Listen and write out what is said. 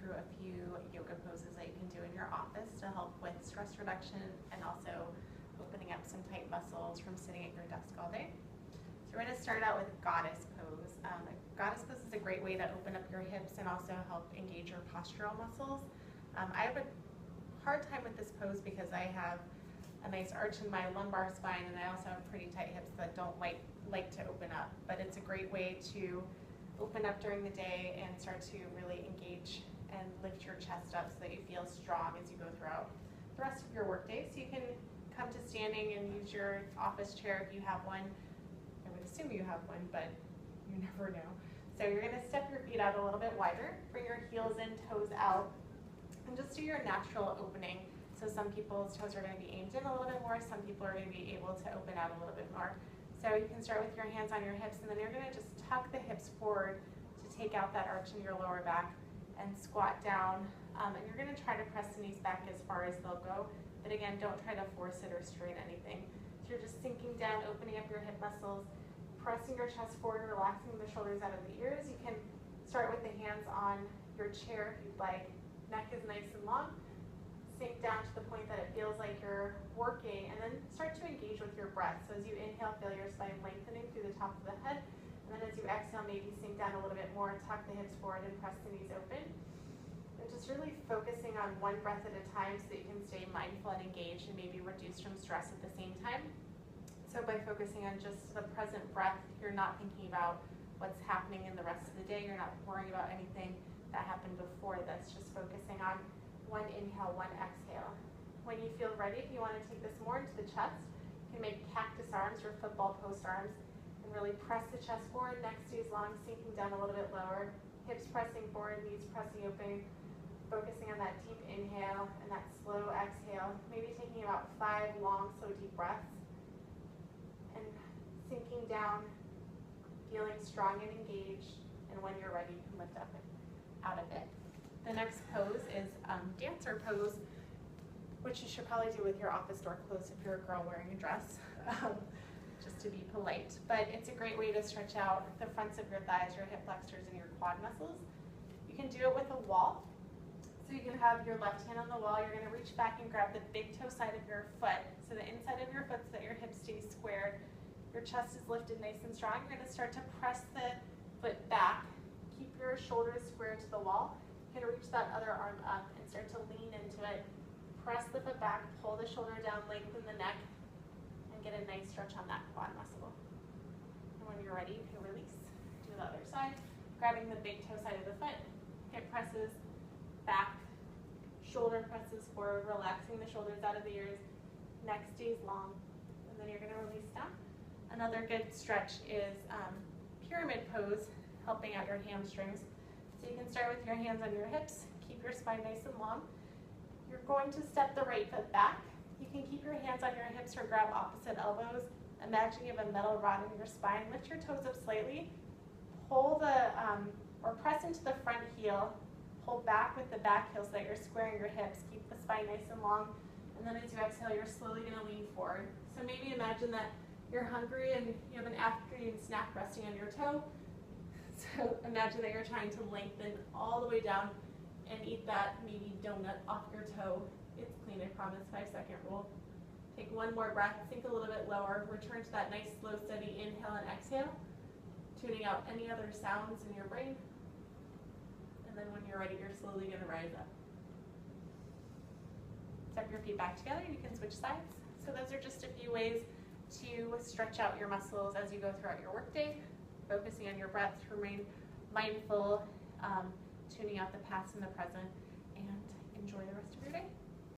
through a few yoga poses that you can do in your office to help with stress reduction and also opening up some tight muscles from sitting at your desk all day. So we're going to start out with goddess pose. Goddess pose is a great way to open up your hips and also help engage your postural muscles. I have a hard time with this pose because I have a nice arch in my lumbar spine, and I also have pretty tight hips that don't like to open up. But it's a great way to open up during the day and start to really engage and lift your chest up so that you feel strong as you go throughout the rest of your workday. So you can come to standing and use your office chair if you have one. I would assume you have one, but you never know. So you're going to step your feet out a little bit wider, bring your heels in, toes out, and just do your natural opening. So some people's toes are going to be aimed in a little bit more, some people are going to be able to open out a little bit more. So you can start with your hands on your hips, and then you're going to just tuck the hips forward to take out that arch in your lower back and squat down. And you're going to try to press the knees back as far as they'll go, but again, don't try to force it or strain anything. So you're just sinking down, opening up your hip muscles, pressing your chest forward, relaxing the shoulders out of the ears. You can start with the hands on your chair if you'd like. Neck is nice and long. Sink down to the point that it feels like you're working, and then start to engage with your breath. So as you inhale, feel your spine lengthening through the top of the head, and then as you exhale, maybe sink down a little bit more, tuck the hips forward, and press the knees open. And just really focusing on one breath at a time so that you can stay mindful and engaged and maybe reduce from stress at the same time. So by focusing on just the present breath, you're not thinking about what's happening in the rest of the day. You're not worrying about anything that happened before this, just focusing on one inhale, one exhale. When you feel ready, if you want to take this more into the chest, you can make cactus arms or football post arms and really press the chest forward, neck stays long, sinking down a little bit lower, hips pressing forward, knees pressing open, focusing on that deep inhale and that slow exhale, maybe taking about 5 long, slow, deep breaths, and sinking down, feeling strong and engaged, and when you're ready, you can lift up and out of it. The next pose is dancer pose, which you should probably do with your office door closed if you're a girl wearing a dress, just to be polite. But it's a great way to stretch out the fronts of your thighs, your hip flexors, and your quad muscles. You can do it with a wall. So you can have your left hand on the wall. You're going to reach back and grab the big toe side of your foot, so the inside of your foot so that your hip stays squared. Your chest is lifted nice and strong. You're going to start to press the foot back. Keep your shoulders square to the wall. You can reach that other arm up and start to lean into it. Press the foot back, pull the shoulder down, lengthen the neck, and get a nice stretch on that quad muscle. And when you're ready, you can release. Do the other side, grabbing the big toe side of the foot, hip presses back, shoulder presses forward, relaxing the shoulders out of the ears, neck stays long, and then you're going to release down. Another good stretch is pyramid pose, helping out your hamstrings. So you can start with your hands on your hips, keep your spine nice and long. You're going to step the right foot back. You can keep your hands on your hips or grab opposite elbows. Imagine you have a metal rod in your spine. Lift your toes up slightly. Pull or press into the front heel. Pull back with the back heel so that you're squaring your hips. Keep the spine nice and long. And then as you exhale, you're slowly going to lean forward. So maybe imagine that you're hungry and you have an afternoon snack resting on your toe. So imagine that you're trying to lengthen all the way down and eat that maybe donut off your toe. It's clean, I promise. 5-second rule. Take one more breath, sink a little bit lower, return to that nice slow steady inhale and exhale, tuning out any other sounds in your brain. And then when you're ready, you're slowly going to rise up. Step your feet back together, you can switch sides. So those are just a few ways to stretch out your muscles as you go throughout your workday, focusing on your breath, remain mindful, tuning out the past and the present, and enjoy the rest of your day.